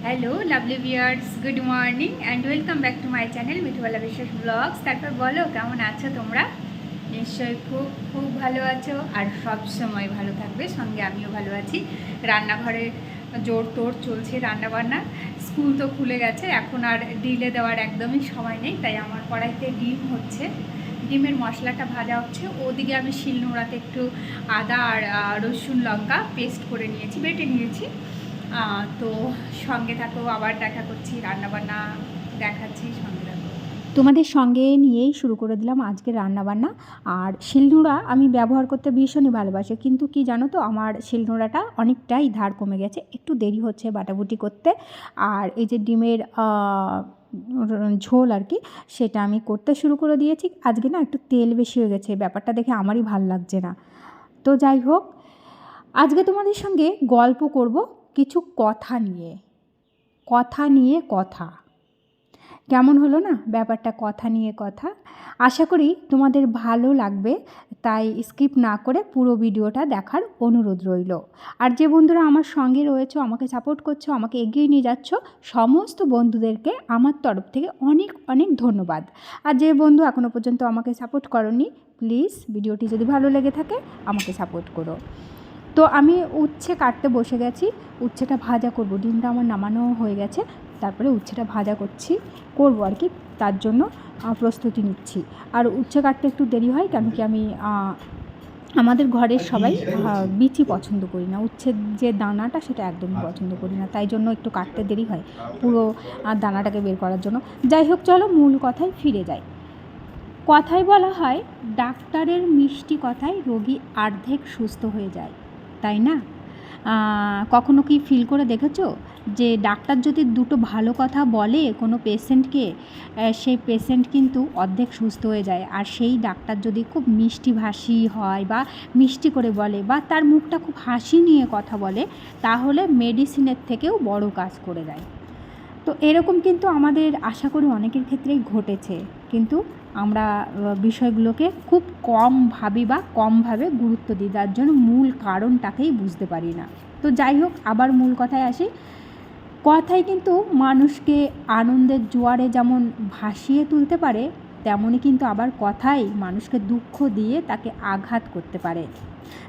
Hello lovely viewers, good morning and welcome back to my channel Mithubala Biswas blogs. তারপর বলো কেমন আছো তোমরা? নিশ্চয়ই খুব খুব ভালো আছো আর সব সময় ভালো থাকবে। সঙ্গে আমিও ভালো আছি। রান্নাঘরে জোর তোর চলছে রান্নাবান্না। স্কুল তো খুলে গেছে, এখন আর ডিলে দেওয়ার একদমই সময় নেই, তাই আমার কড়াইতে ডিম হচ্ছে, ডিমের মশলাটা ভাজা হচ্ছে। ওদিকে আমি শিলনোড়াতে একটু আদা আর রসুন লঙ্কা পেস্ট করে নিয়েছি, বেটে নিয়েছি। তো সঙ্গে থাকো, আবার দেখা করছি, রান্নাবান্না দেখাচ্ছি, সঙ্গে থাকো। তোমাদের সঙ্গে নিয়েই শুরু করে দিলাম আজকে রান্নাবান্না। আর শিলনোড়া আমি ব্যবহার করতে ভীষণই ভালোবাসি, কিন্তু কি জানো তো, আমার শিলনোড়াটা অনেকটাই ধার কমে গেছে, একটু দেরি হচ্ছে বাটাবুটি করতে। আর এই যে ডিমের ঝোল আর কি, সেটা আমি করতে শুরু করে দিয়েছি। আজকে না একটু তেল বেশি হয়ে গেছে, ব্যাপারটা দেখে আমারই ভাল লাগছে না। তো যাই হোক, আজকে তোমাদের সঙ্গে গল্প করব কিছু কথা নিয়ে। কথা কেমন হলো না ব্যাপারটা? কথা নিয়ে কথা। আশা করি তোমাদের ভালো লাগবে, তাই স্কিপ না করে পুরো ভিডিওটা দেখার অনুরোধ রইল। আর যে বন্ধুরা আমার সঙ্গে রয়েছো, আমাকে সাপোর্ট করছো, আমাকে এগিয়ে নিয়ে যাচ্ছ, সমস্ত বন্ধুদেরকে আমার তরফ থেকে অনেক অনেক ধন্যবাদ। আর যে বন্ধু এখনও পর্যন্ত আমাকে সাপোর্ট করোনি, প্লিজ ভিডিওটি যদি ভালো লেগে থাকে আমাকে সাপোর্ট করো। তো আমি উচ্ছে কাটতে বসে গেছি, উচ্ছেটা ভাজা করব। ডিমটা আমার নামানো হয়ে গেছে, তারপরে উচ্ছেটা ভাজা করব আর কি, তার জন্য প্রস্তুতি নিচ্ছি। আর উচ্ছে কাটতে একটু দেরি হয়, কেন কি আমি আমাদের ঘরের সবাই বিচি পছন্দ করি না, উচ্ছের যে দানাটা সেটা একদমই পছন্দ করি না, তাই জন্য একটু কাটতে দেরি হয় পুরো দানাটাকে বের করার জন্য। যাই হোক, চলো মূল কথায় ফিরে যাই। কথায় বলা হয়, ডাক্তারের মিষ্টি কথায় রোগী অর্ধেক সুস্থ হয়ে যায়, তাই না? কখনো কি ফিল করে দেখেছো যে ডাক্তার যদি দুটো ভালো কথা বলে কোনো পেশেন্টকে, সেই পেশেন্ট কিন্তু অর্ধেক সুস্থ হয়ে যায়। আর সেই ডাক্তার যদি খুব মিষ্টিভাষী হয় বা মিষ্টি করে বলে, বা তার মুখটা খুব হাসি নিয়ে কথা বলে, তাহলে মেডিসিনের থেকেও বড় কাজ করে দেয়। তো এরকম কিন্তু আমাদের আশা করি অনেকের ক্ষেত্রেই ঘটেছে, কিন্তু আমরা বিষয়গুলোকে খুব কম ভাবি বা কমভাবে গুরুত্ব দিই, যার জন্য মূল কারণটাকেই বুঝতে পারি না। তো যাই হোক, আবার মূল কথায় আসি। কথাই কিন্তু মানুষকে আনন্দের জোয়ারে যেমন ভাসিয়ে তুলতে পারে, তেমনই কিন্তু আবার কথাই মানুষকে দুঃখ দিয়ে তাকে আঘাত করতে পারে।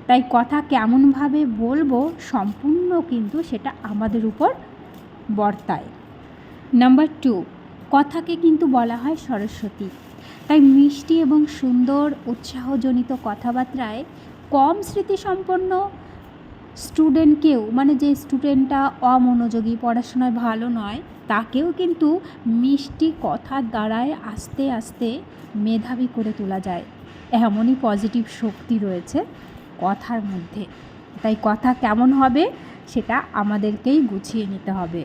তাই কথা কেমনভাবে বলবো সম্পূর্ণ কিন্তু সেটা আমাদের উপর বর্তায়। নাম্বার 2, কথাকে কিন্তু বলা হয় সরস্বতী। তাই মিষ্টি এবং সুন্দর উৎসাহজনিত কথাবার্তায় কম স্মৃতিসম্পন্ন স্টুডেন্টকেও, মানে যে স্টুডেন্টটা অমনোযোগী, পড়াশোনায় ভালো নয়, তাকেও কিন্তু মিষ্টি কথার দ্বারায় আস্তে আস্তে মেধাবী করে তোলা যায়। এমনই পজিটিভ শক্তি রয়েছে কথার মধ্যে। তাই কথা কেমন হবে সেটা আমাদেরকেই গুছিয়ে নিতে হবে।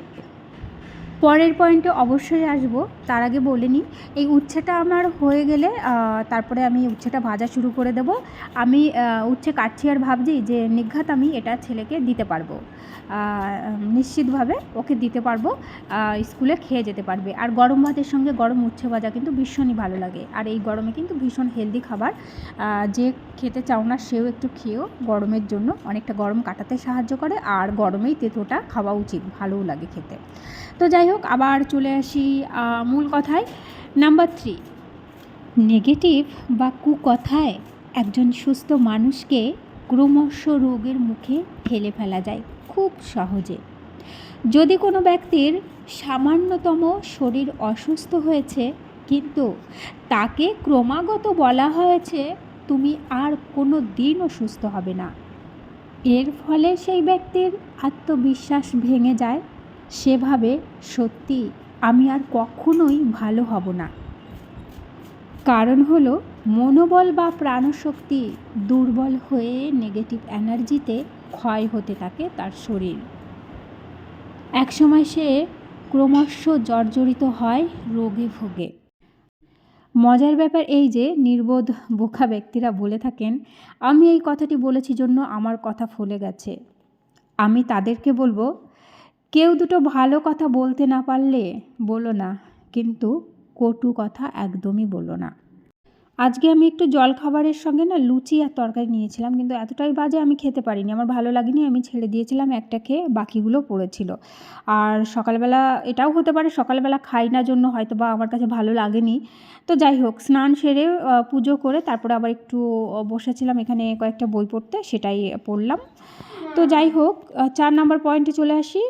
পরের পয়েন্টে অবশ্যই আসবো, তার আগে বলে নিই, এই উচ্ছেটা আমার হয়ে গেলে তারপরে আমি উচ্ছেটা ভাজা শুরু করে দেব। আমি উচ্ছে কাটছি আর ভাবছি যে নির্ঘাত আমি এটা ছেলেকে দিতে পারবো, নিশ্চিতভাবে ওকে দিতে পারবো, স্কুলে খেয়ে যেতে পারবে। আর গরম ভাতের সঙ্গে গরম উচ্ছে ভাজা কিন্তু ভীষণই ভালো লাগে। আর এই গরমে কিন্তু ভীষণ হেলদি খাবার, যে খেতে চাও না সেও একটু খেয়েও, গরমের জন্য অনেকটা গরম কাটাতে সাহায্য করে। আর গরমেই তেঁতোটা খাওয়া উচিত, ভালোও লাগে খেতে। তো যাই হোক, আবার চলে আসি মূল কথায়। নাম্বার 3, নেগেটিভ বা কুকথায় একজন সুস্থ মানুষকে ক্রমশ রোগের মুখে ঠেলে ফেলা যায় খুব সহজে। যদি কোনো ব্যক্তির সামান্যতম শরীর অসুস্থ হয়েছে, কিন্তু তাকে ক্রমাগত বলা হয়েছে তুমি আর কোনো দিনও সুস্থ হবে না, এর ফলে সেই ব্যক্তির আত্মবিশ্বাস ভেঙে যায়। সেভাবে সত্যি আমি আর কখনোই ভালো হব না। কারণ হলো, মনোবল বা প্রাণশক্তি দুর্বল হয়ে নেগেটিভ এনার্জিতে ক্ষয় হতে থাকে তার শরীর। একসময় সে ক্রমশ জর্জরিত হয় রোগে ভোগে। মজার ব্যাপার এই যে, নির্বোধ বোকা ব্যক্তিরা বলে থাকেন আমি এই কথাটি বলেছি জন্য আমার কথা ফলে গেছে। আমি তাদেরকে বলবো, কেউ দুটো ভালো কথা বলতে না পারলে বলো না, কিন্তু কটু কথা একদমই বলো না। আজকে আমি একটু জলখাবারের সঙ্গে না লুচি আর তরকারি নিয়েছিলাম, কিন্তু এতটাই বাজে আমি খেতে পারিনি, আমার ভালো লাগেনি, আমি ছেড়ে দিয়েছিলাম, একটা খেয়ে বাকিগুলো পড়েছিল। আর সকালবেলা এটাও হতে পারে সকালবেলা খাই না জন্য হয়তো বা আমার কাছে ভালো লাগেনি। তো যাই হোক, স্নান সেরে পুজো করে তারপরে আবার একটু বসেছিলাম এখানে কয়েকটা বই পড়তে, সেটাই পড়লাম। তো যাই হোক, 4 নম্বর পয়েন্টে চলে আসি।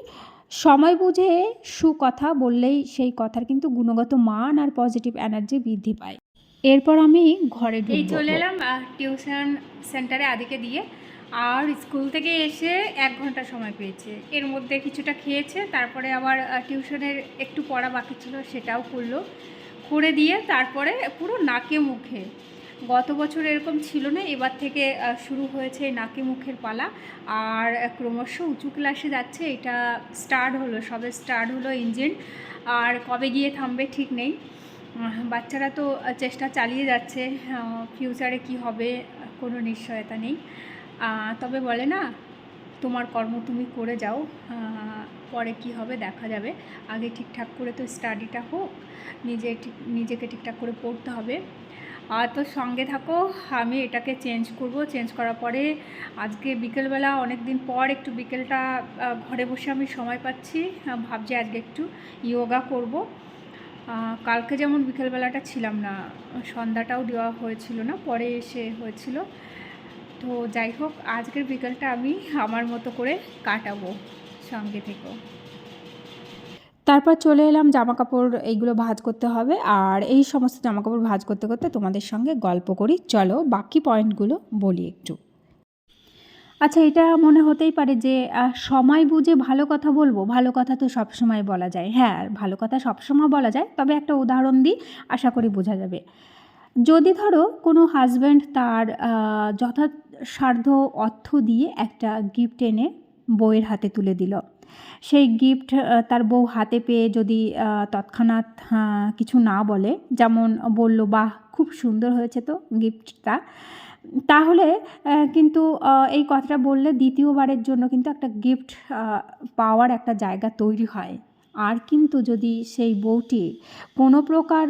সময় বুঝে সুকথা বললেই সেই কথার কিন্তু গুণগত মান আর পজিটিভ এনার্জি বৃদ্ধি পায়। এরপর আমি ঘরে ঢুকবো। চলে এলাম টিউশন সেন্টারে আদিকে দিয়ে, আর স্কুল থেকে এসে 1 ঘন্টা সময় পেয়েছে, এর মধ্যে কিছুটা খেয়েছে, তারপরে আবার টিউশনের একটু পড়া বাকি ছিল সেটাও করলো, করে দিয়ে তারপরে পুরো নাকে মুখে, গত বছর এরকম ছিল না, এবার থেকে শুরু হয়েছে নাকে মুখের পালা। আর ক্রমশ উঁচু ক্লাসে যাচ্ছে, এটা সবে স্টার্ট হলো ইঞ্জিন, আর কবে গিয়ে থামবে ঠিক নেই। বাচ্চারা তো চেষ্টা চালিয়ে যাচ্ছে, ফিউচারে কি হবে কোনো নিশ্চয়তা নেই। তবে বলে না, তোমার কর্ম তুমি করে যাও, পরে কি হবে দেখা যাবে, আগে ঠিকঠাক করে তো স্টাডিটা হোক, নিজেকে ঠিকঠাক করে পড়তে হবে। তো সঙ্গে থাকো, আমি এটাকে চেঞ্জ করার পরে আজকে বিকেলবেলা অনেক দিন পর একটু বিকেলটা ঘরে বসে আমি সময় পাচ্ছি, ভাবছি আজকে একটু যোগা করব। কালকে যেমন বিকেলবেলাটা ছিলাম না, সন্ধ্যাটাও দেওয়া হয়েছিল না, পরে এসে হয়েছিল। তো যাই হোক, আজকের বিকেলটা আমি আমার মতো করে কাটাবো, সঙ্গে থেকেও। তারপর চলে এলাম জামাকাপড় এইগুলো ভাঁজ করতে হবে, আর এই সমস্ত জামাকাপড় ভাঁজ করতে করতে তোমাদের সঙ্গে গল্প করি, চলো বাকি পয়েন্টগুলো বলি একটু। আচ্ছা, এটা মনে হতেই পারে যে সময় বুঝে ভালো কথা বলবো, ভালো কথা তো সবসময় বলা যায়। হ্যাঁ, ভালো কথা সবসময় বলা যায়, তবে একটা উদাহরণ দিই, আশা করি বোঝা যাবে। যদি ধরো কোনো হাজব্যান্ড তার যথাসাধ্য অর্থ দিয়ে একটা গিফট এনে বউয়ের হাতে তুলে দিল, সেই গিফট তার বউ হাতে পেয়ে যদি তৎক্ষণাৎ কিছু না বলে, যেমন বলল বাহ খুব সুন্দর হয়েছে তো গিফটটা, তাহলে কিন্তু এই কথাটা বললে দ্বিতীয়বারের জন্য কিন্তু একটা গিফট পাওয়ার একটা জায়গা তৈরি হয়। আর কিন্তু যদি সেই বউটি কোনো প্রকার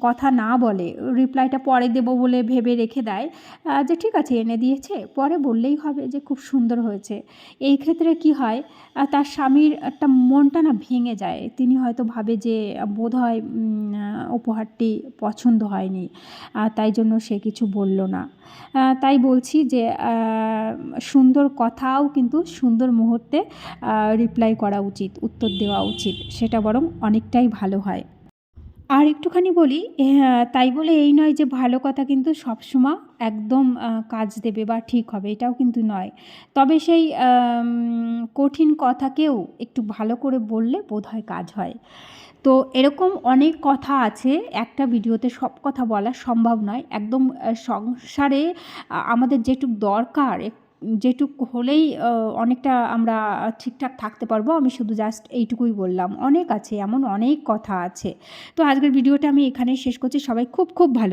কথা না বলে, রিপ্লাইটা পরে দেবো বলে ভেবে রেখে দেয়, যে ঠিক আছে এনে দিয়েছে পরে বললেই হবে যে খুব সুন্দর হয়েছে, এই ক্ষেত্রে কি হয়, তার স্বামীর একটা মনটা না ভেঙে যায়, তিনি হয়তো ভাবে যে বোধহয় উপহারটি পছন্দ হয়নি, তাই জন্য সে কিছু বলল না। তাই বলছি যে সুন্দর কথাও কিন্তু সুন্দর মুহূর্তে রিপ্লাই করা উচিত, উত্তর দেওয়া উচিত, সেটা বরং অনেকটাই ভালো হয়। আর একটুখানি বলি, তাই বলে এই নয় যে ভালো কথা কিন্তু সবসময় একদম কাজ দেবে বা ঠিক হবে, এটাও কিন্তু নয়। তবে সেই কঠিন কথাকেও একটু ভালো করে বললে বোধহয় কাজ হয়। তো এরকম অনেক কথা আছে, একটা ভিডিওতে সব কথা বলা সম্ভব নয়। একদম সংসারে আমাদের যেটুক দরকার, যেটুক হলেই অনেকটা আমরা ঠিকঠাক থাকতে পারবো, আমি শুধু জাস্ট এইটুকুই বললাম, অনেক আছে, এমন অনেক কথা আছে। তো আজকের ভিডিওটা আমি এখানেই শেষ করছি, সবাই খুব খুব ভালো